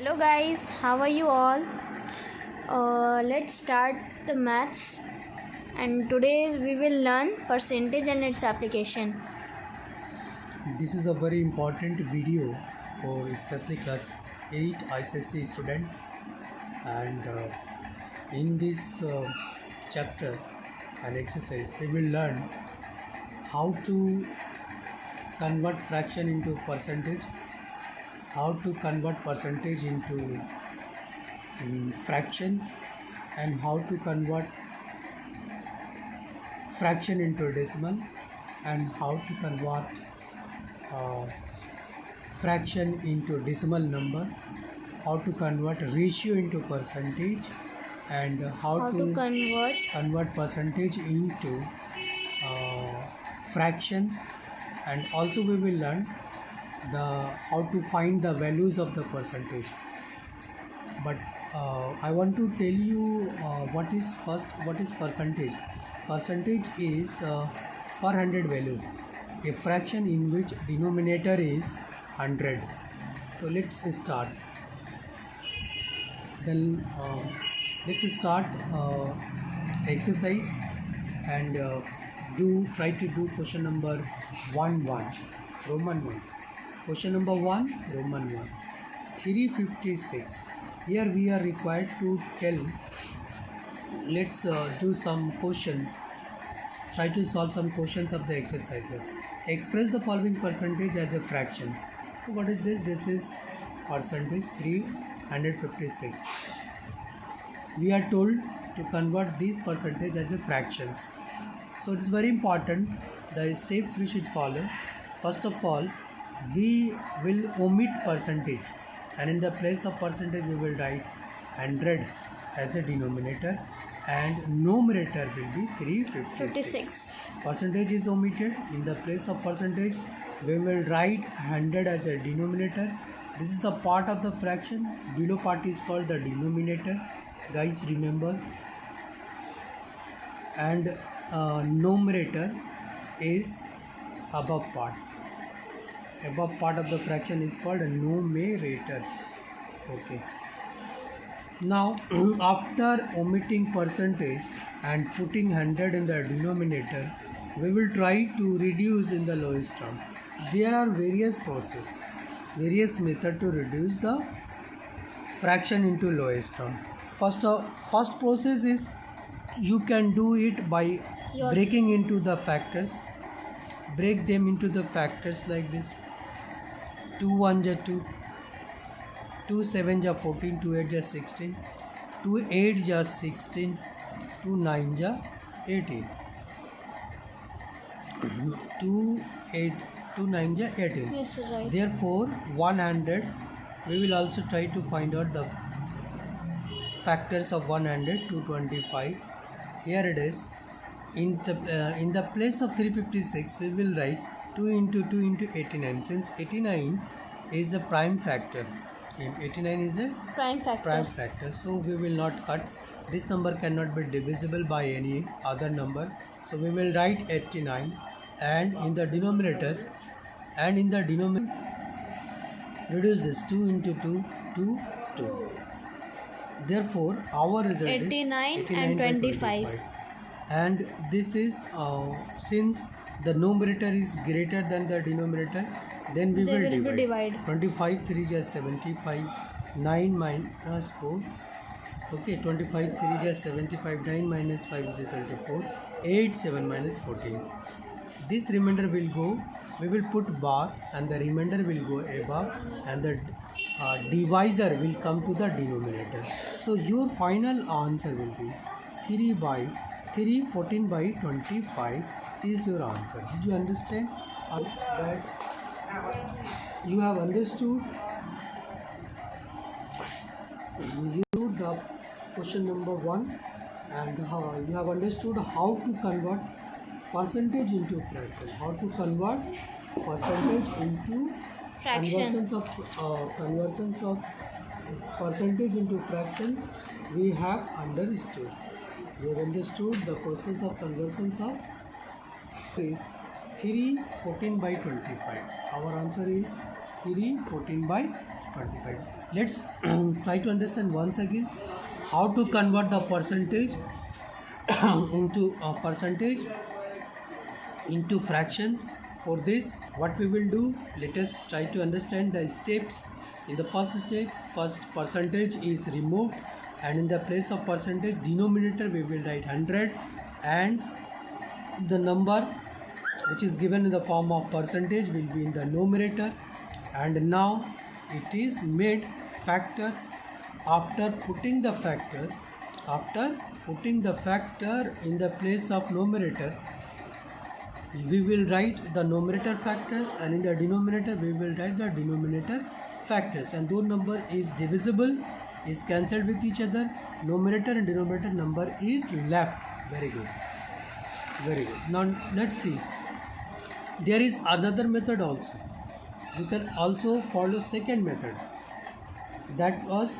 Hello guys, how are you all? Let's start the maths, and today we will learn percentage and its application. This is a very important video for especially class 8 ICSE student, and in this chapter and exercise we will learn how to convert fraction into percentage, how to convert percentage into fractions, and how to convert fraction into decimal, and how to convert fraction into decimal number, how to convert ratio into percentage, and how to convert percentage into fractions. And also we will learn how to find the values of the percentage. But I want to tell you what is percentage. Percentage is per 100 value, a fraction in which denominator is 100. So let's start. Then let's start exercise and try to do question number 1 Roman 1. Question number 1 Roman 1, 356. Here we are required to tell. Let's do some questions. Try to solve some questions of the exercises. Express the following percentage as a fractions. So what is this? This is percentage 356. We are told to convert this percentage as a fractions. So it is very important the steps we should follow. First of all, we will omit percentage, and in the place of percentage we will write 100 as a denominator, and numerator will be 356. Percentage is omitted. In the place of percentage we will write 100 as a denominator. This is the part of the fraction. Below part is called the denominator, guys, remember. And numerator is above part. Above part of the fraction is called a numerator. Okay. Now after omitting percentage and putting 100 in the denominator, we will try to reduce in the lowest term. There are various method to reduce the fraction into lowest term. First process is you can do it by breaking into the factors. Break them into the factors like this. 2 1 ja 2, 2 7 ja 14, 2 8 ja 16, 2 8 ja 16, 2 9 ja 18, 2 9 ja 18. Yes, right. Therefore 100, we will also try to find out the factors of 100. 225. Here it is. In the place of 356 we will write 2 into 2 into 89. Since 89 is a prime factor, 89 is a Prime factor. So we will not cut. This number cannot be divisible by any other number, so we will write 89, and in the denominator reduce this. 2 into 2 to 2. Therefore our result 89 is and 25. And this is since the numerator is greater than the denominator, then we will divide. 25 3 is 75, 9 minus 4. Okay, 25 3 is 75, 9 minus 5 is equal to 4, 8 7 minus 14. This remainder will go, we will put bar, and the remainder will go above, and the divisor will come to the denominator. So your final answer will be 14 by 25 is your answer. Did you understand? That you have understood the question number 1, and you have understood how to convert percentage into fraction, how to convert percentage into Fraction. conversions of percentage into fractions. We have understood. We have understood the process of conversions of is 314 by 25. Our answer is 314 by 25. Let's try to understand once again how to convert the percentage into percentage into fractions. For this, what we will do, let us try to understand the steps. In the first steps, first percentage is removed, and in the place of percentage denominator we will write 100, and the number which is given in the form of percentage will be in the numerator. And now it is made factor. After putting the factor in the place of numerator, we will write the numerator factors, and in the denominator we will write the denominator factors, and those number is divisible, is cancelled with each other. Numerator and denominator number is left. Very good, very good. Now let's see, there is another method also. You can also follow second method. That was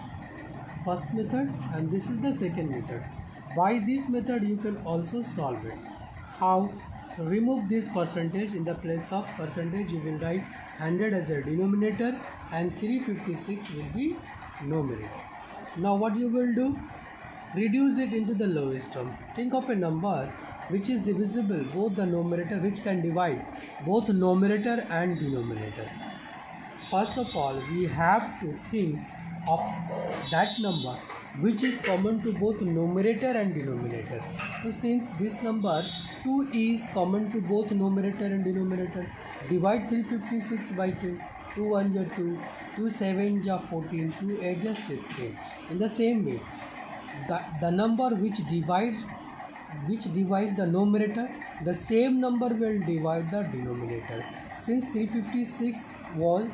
first method, and this is the second method. By this method you can also solve it. How? Remove this percentage. In the place of percentage you will write 100 as a denominator, and 356 will be numerator. Now what you will do? Reduce it into the lowest term. Think of a number which is divisible, both the numerator, which can divide both numerator and denominator. First of all, we have to think of that number which is common to both numerator and denominator. So since this number 2 is common to both numerator and denominator, divide 356 by 2. 2 1 is 2, 2 7 is 14, 2 8 is 16. In the same way, the number which divide the numerator, the same number will divide the denominator. Since 356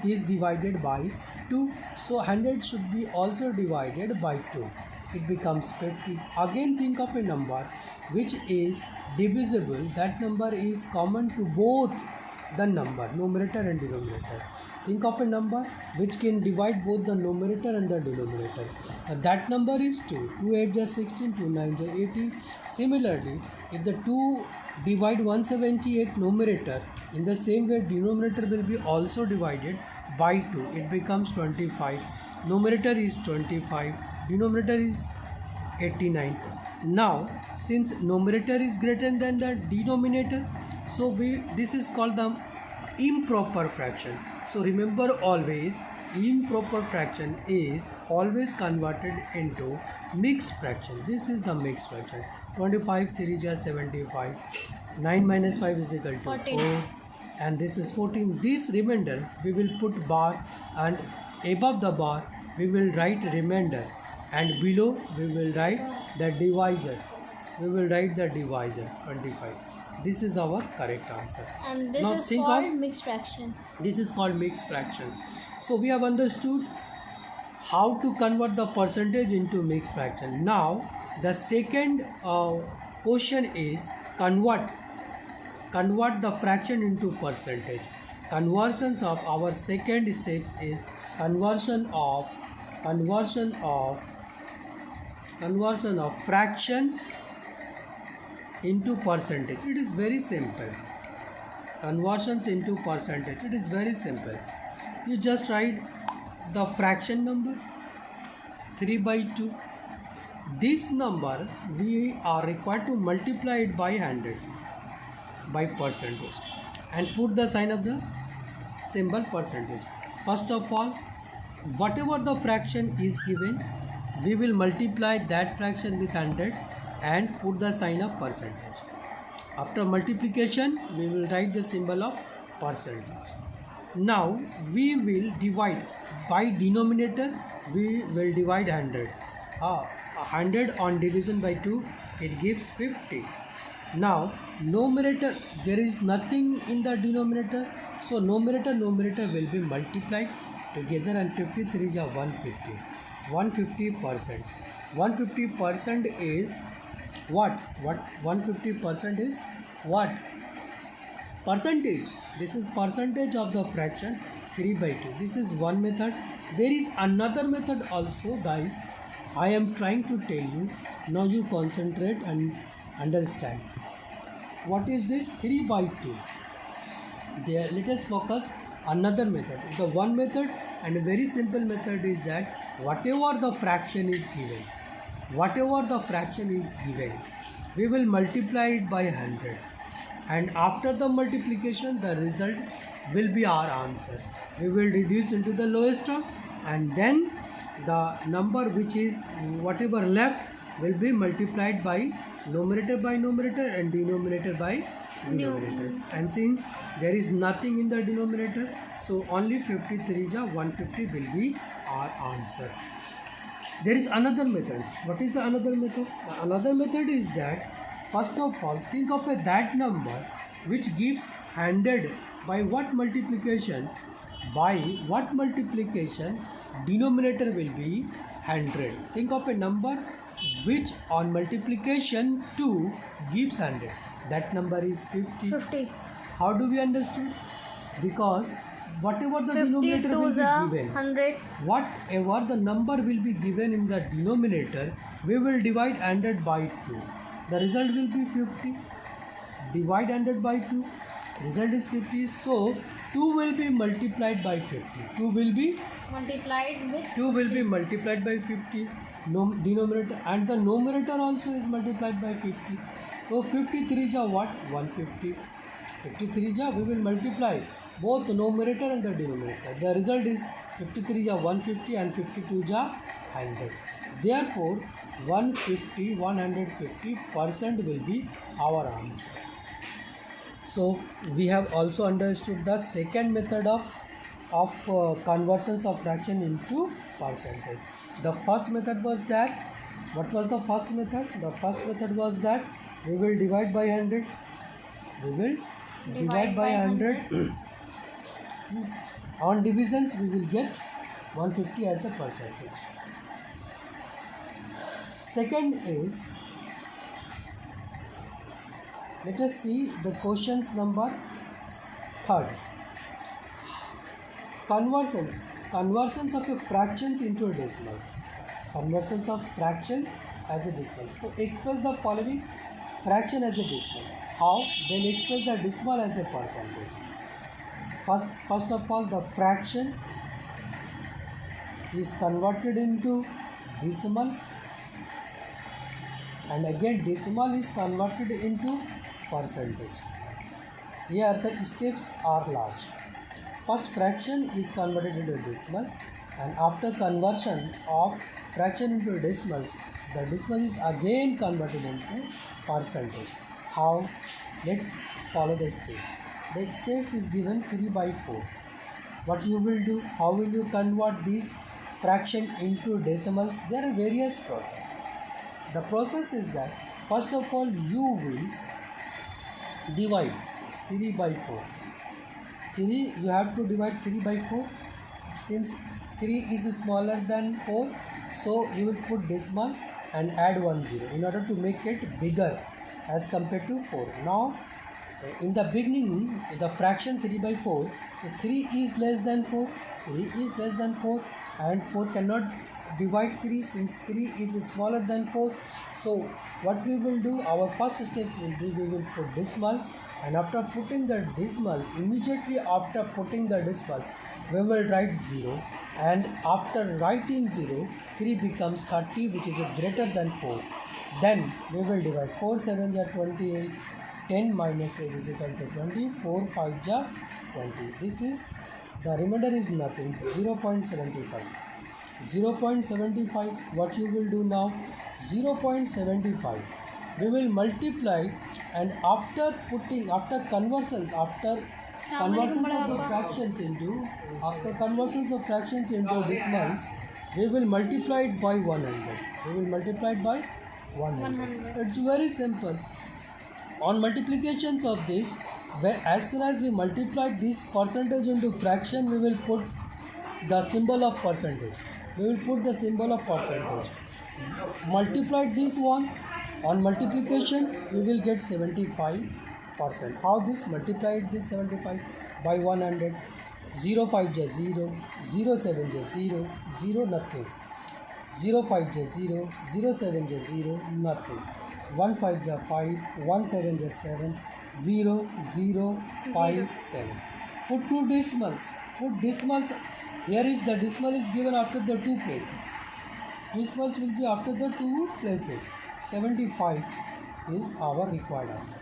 is divided by 2, so 100 should be also divided by 2. It becomes 50. Again, think of a number which is divisible. That number is common to both the number, numerator and denominator. Think of a number which can divide both the numerator and the denominator. That number is 2. 2 8 is 16, 2 9 is 18. Similarly, if the 2 divide 178 numerator, in the same way denominator will be also divided by 2. It becomes 25. Numerator is 25. Denominator is 89. Now, since numerator is greater than the denominator, so this is called the improper fraction. So remember always, improper fraction is always converted into mixed fraction. This is the mixed fraction. 25 3 is 75. 9 minus 5 is equal to 14. 4. And this is 14. This remainder we will put bar, and above the bar we will write remainder, and below we will write the divisor. We will write the divisor 25. This is our correct answer. And this Now is think called of- mixed fraction. This is called mixed fraction. So we have understood how to convert the percentage into mixed fraction. Now the second question is convert the fraction into percentage. Conversions of our second steps is conversion of fractions into percentage. It is very simple. Conversions into percentage. It is very simple. You just write the fraction number 3 by 2. This number we are required to multiply it by 100 by percentage, and put the sign of the symbol percentage. First of all, whatever the fraction is given, we will multiply that fraction with 100 and put the sign of percentage. After multiplication, we will write the symbol of percentage. Now we will divide by denominator. We will divide 100. 100 on division by 2, it gives 50. Now numerator, there is nothing in the denominator, so numerator will be multiplied together, and 53 is 150. 150%. 150% is what? 150% is what? Percentage. This is percentage of the fraction 3 by 2. This is one method. There is another method also, guys. I am trying to tell you. Now you concentrate and understand. What is this 3 by 2? There, let us focus another method. The one method And a very simple method is that whatever the fraction is given, we will multiply it by 100. And after the multiplication, the result will be our answer. We will reduce into the lowest term, and then the number which is whatever left will be multiplied by numerator and denominator by denominator. And since there is nothing in the denominator, so only 53 ja 150 will be our answer. There is another method. What is the another method? The another method is that, first of all, think of that number which gives 100 by what multiplication? By what multiplication denominator will be 100. Think of a number which on multiplication 2 gives 100. That number is 50. 50. How do we understand? Because whatever the 50 denominator will twos be are given, 100. whatever the number will be given in the denominator, we will divide 100 by 2. The result will be 50. Divide 100 by 2. Result is 50. So 2 will be multiplied by 50. 2 will be multiplied by 50. Denominator and the numerator also is multiplied by 50. So 53 ja what? 150. 53 ja we will multiply both the numerator and the denominator. The result is 53 ja 150 and 52 ja 100. Therefore 150% will be our answer. So we have also understood the second method of conversions of fraction into percentage. The first method was that, what was the first method? The first method was that we will divide by 100. We will divide by 100. On divisions we will get 150 as a percentage. Second is, let us see the questions number third. Conversions of a fractions into a decimals. Conversions of fractions as a decimals. So express the following fraction as a decimal. How? Then express the decimal as a percentage. First of all, the fraction is converted into decimals, and again decimal is converted into percentage. Here the steps are large. First, fraction is converted into decimal, and after conversions of fraction into decimals, the decimal is again converted into percentage. How? Let's follow the steps. The steps is given 3 by 4. What you will do? How will you convert this fraction into decimals? There are various processes. The process is that, first of all, you will divide 3 by 4. 3, you have to divide 3 by 4. Since 3 is smaller than 4, so you will put decimal and add 1 0 in order to make it bigger as compared to 4. Now, in the beginning, the fraction 3 by 4, 3 is less than 4, 3 is less than 4, and 4 cannot divide 3 since 3 is smaller than 4. So what we will do, our first steps will be, we will put decimals, and after putting the decimals, immediately after putting the decimals, we will write 0, and after writing 0, 3 becomes 30, which is greater than 4. Then we will divide 4 7 ja 28, 10 minus 8 is equal to 20, 4 5 ja 20. This is, the remainder is nothing, 0.75. 0.75, what you will do now? 0.75 we will multiply, and after conversions of the fractions into decimals, we will multiply it by 100. We will multiply it by 100. It's very simple. On multiplications of this, as soon as we multiply this percentage into fraction, we will put the symbol of percentage. Multiply this one. On multiplication, we will get 75%. How this? Multiplied this 75 by 100. 0 5 ja 0, 0 7 ja 0, 0 nothing. 0 5 ja 0, 0 7 ja 0, nothing. 1 5 ja 5, 1 7 ja 7, 0 0 5 7. Put two decimals. Put decimals Here is the decimal is given after the two places. Decimals will be after the two places. 75 is our required answer.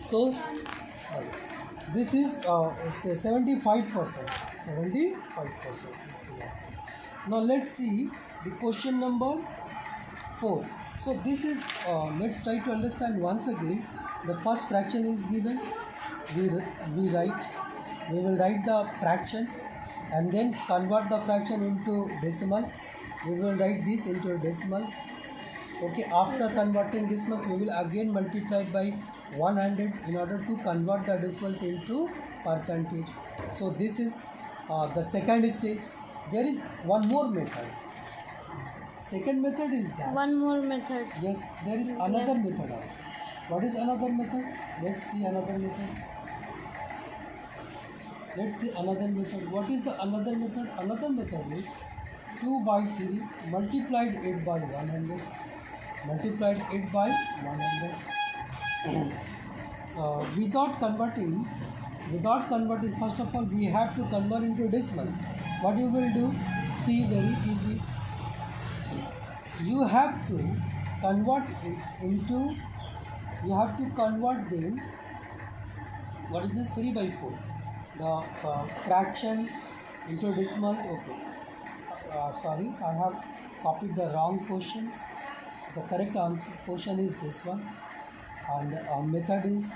So this is 75%. 75% is the answer. Now let's see the question number 4. So this is let's try to understand once again. The first fraction is given. We will write the fraction and then convert the fraction into decimals. We will write this into decimals. Okay, after converting decimals, we will again multiply by 100 in order to convert the decimals into percentage. So this is the second steps. There is one more method. Second method is that. One more method. Yes, there is another method also. What is another method? Let's see another method. Let's see another method. What is the another method? Another method is 2 by 3 multiplied 8 by 100. Multiplied 8 by 100. Without converting, first of all, we have to convert into decimals. What you will do? See, very easy. You have to convert it into. You have to convert them. What is this? 3 by 4. The fractions into decimals. Okay. Sorry, I have copied the wrong questions. The correct answer question is this one, and our method is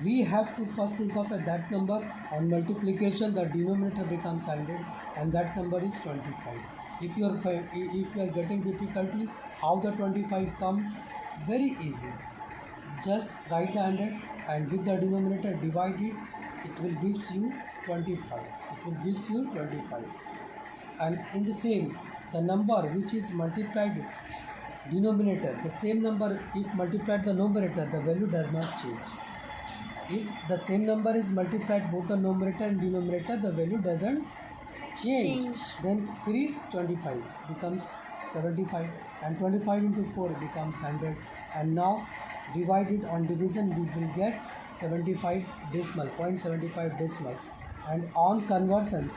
we have to first think of that number. On multiplication, the denominator becomes 100, and that number is 25. If you are getting difficulty how the 25 comes, very easy. Just write the 100 and with the denominator divide it. It will gives you 25. It will gives you 25. And in the same, the number which is multiplied denominator, the same number if multiplied the numerator, the value does not change. If the same number is multiplied both the numerator and denominator, the value doesn't change. Then 3 is 25 becomes 75, and 25 into 4 becomes 100. And now divided on division, we will get 75 decimal, 0.75 decimals. And on conversions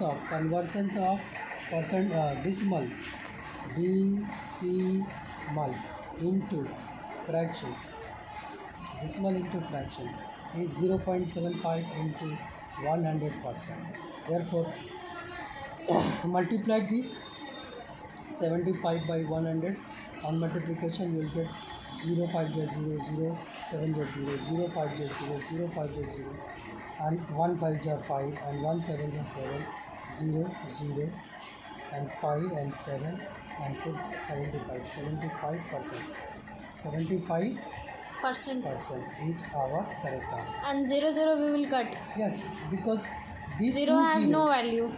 of percent decimals, decimal into fractions, decimal into fraction is 0.75 into 100%. Therefore, multiply this 75 by 100. On multiplication, you will get 0, 5 0, 0, 7 0, 0, 5 0, 0, 5 0, and 1 5 5, and 1 7 7, 0, 0, and 5 and 7, and put 75%. 75% is our correct answer. And 0 0 we will cut. Yes, because these 0 two has zeros, no value.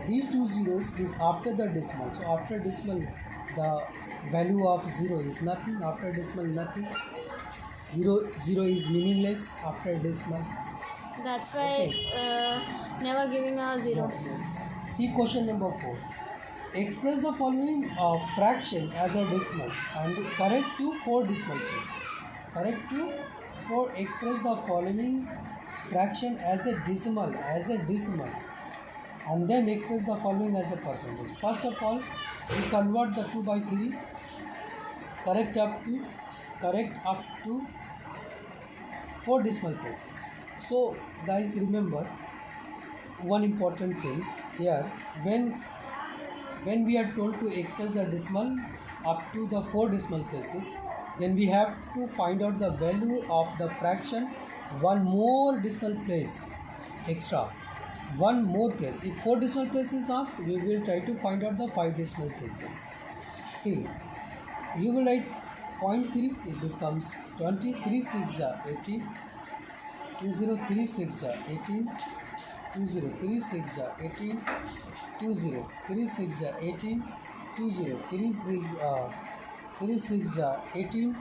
these two zeros is after the decimal. So after decimal, the value of 0 is nothing. After decimal, nothing. 0 is meaningless after decimal. That's why never giving a 0. See question number 4. Express the following fraction as a decimal and correct to 4 decimal places. Express the following fraction as a decimal, and then express the following as a percentage. First of all, we convert the 2 by 3, correct up to 4 decimal places. So guys, remember one important thing here. When we are told to express the decimal up to the 4 decimal places, then we have to find out the value of the fraction one more decimal place extra. One more place. If 4 decimal places asked, we will try to find out the 5 decimal places. See, you will write 0.3, it becomes 20, 3 6 are 18, 20 3 6 are 18, 20 3 6 are 18, 20 3 6 are 18, 20 3 6 are 18.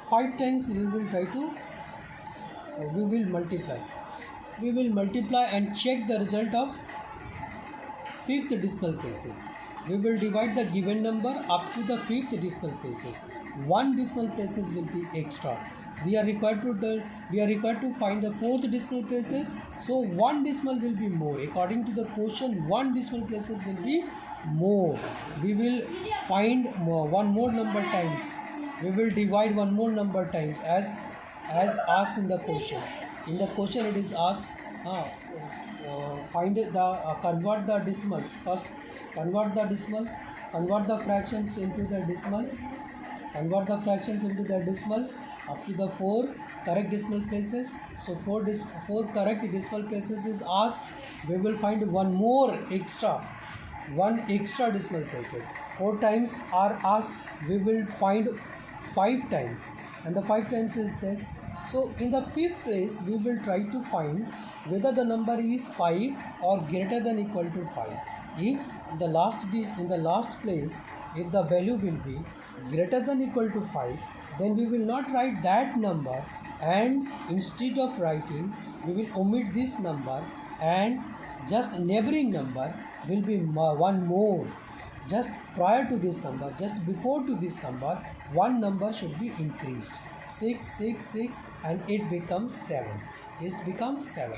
5 times we will try to we will multiply and check the result of 5th decimal places. We will divide the given number up to the 5th decimal places. 1 decimal places will be extra. we are required to find the fourth decimal places. So one decimal will be more. According to the question, one decimal places will be more. We will find one more number times. We will divide one more number times as asked in the questions. In the question it is asked, convert the decimals. First, convert the decimals. Convert the fractions into the decimals. Convert the fractions into the decimals up to the 4 correct decimal places. So 4 correct decimal places is asked. We will find one extra decimal places. 4 times are asked. We will find 5 times, and the 5 times is this. So in the 5th place, we will try to find whether the number is 5 or greater than equal to 5. If in the last place, if the value will be greater than equal to 5, then we will not write that number, and instead of writing, we will omit this number, and just neighboring number will be one more. Just prior to this number, just before to this number, one number should be increased. 6, 6, 6, and it becomes 7. It becomes 7.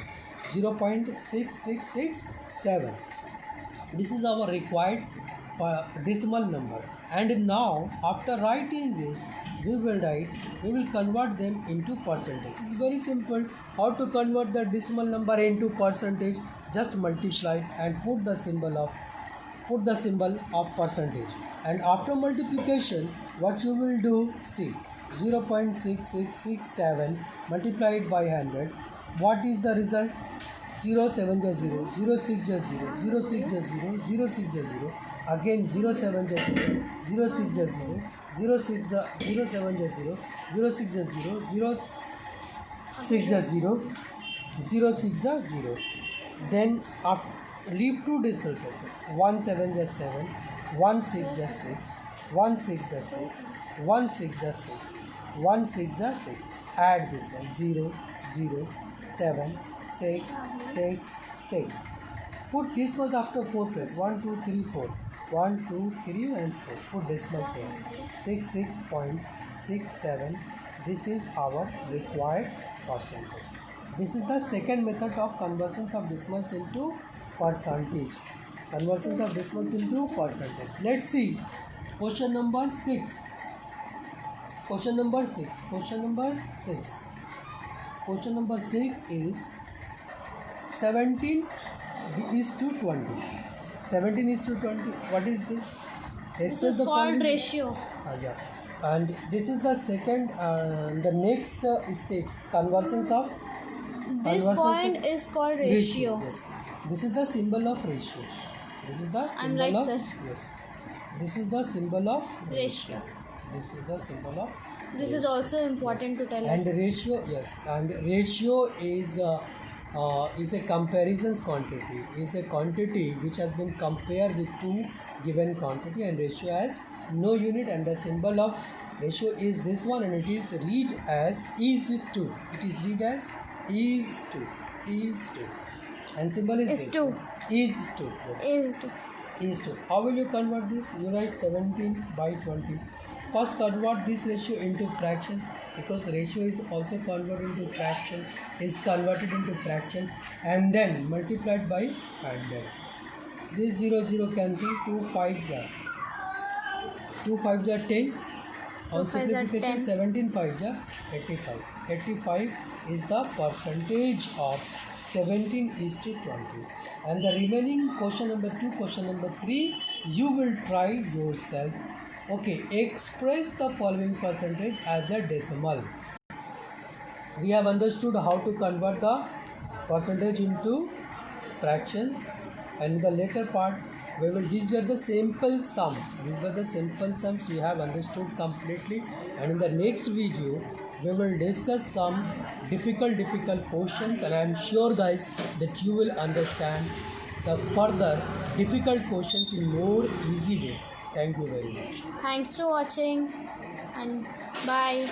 0.6667. This is our required decimal number. And now, after writing this, we will convert them into percentage. It's very simple. How to convert the decimal number into percentage? Just multiply and put the symbol of percentage. And after multiplication, what you will do? See, 0.6667 multiplied by 100. What is the result? 0 7 0, 0 6 0, 0 6 0, 0 6 0. Again 0 7 0, 0 6 0, 0 6 0, 0 7 0, 0 6 0, 0 6 0, 0 6 0. Then leave 2 decimal places. 1 7 is 7, 1 6 is 6, 1 6 is 6, 1 6 is 6, 1 6 is 6. Add this one. 0 0 7 6 6 6. Put decimals after 4 places. 1 2 3 4. 1 2 3 and 4. Put decimals here. 66.67. This is our required percentage. This is the second method of conversions of decimals into percentage. Conversions of decimals into percentage. Let's see. Question number 6. Question number 6. Question number 6. Question number 6 is 17 is to 20. 17 is to 20. What is this? This is called ratio. Yeah. And this is the second, the next steps, conversions of. This point is called ratio. Yes. This is the symbol of ratio. This is the symbol I'm right, of. sir. Yes. This is the symbol of Ratio. This is the symbol of. This is also important to tell us. And ratio, yes. And ratio is a comparisons quantity. Is a quantity which has been compared with two given quantity, and ratio has no unit, and the symbol of ratio is this one, and it is read as is to. It is read as is to. And symbol is to. Is to. Yes. Is to. How will you convert this? You write 17 by 20. First convert this ratio into fractions, because ratio is also converted into fractions, and then multiplied by 100. This 0 0 cancel. 2 5 are 10. On simplification, 17 5 are 85. 85 is the percentage of 17 is to 20. And the remaining question number 2, question number 3, you will try yourself. Okay, express the following percentage as a decimal. We have understood how to convert the percentage into fractions, and in the later part, these were the simple sums. We have understood completely, and in the next video, we will discuss some difficult questions, and I am sure, guys, that you will understand the further difficult questions in more easy way. Thank you very much. Thanks for watching, and bye.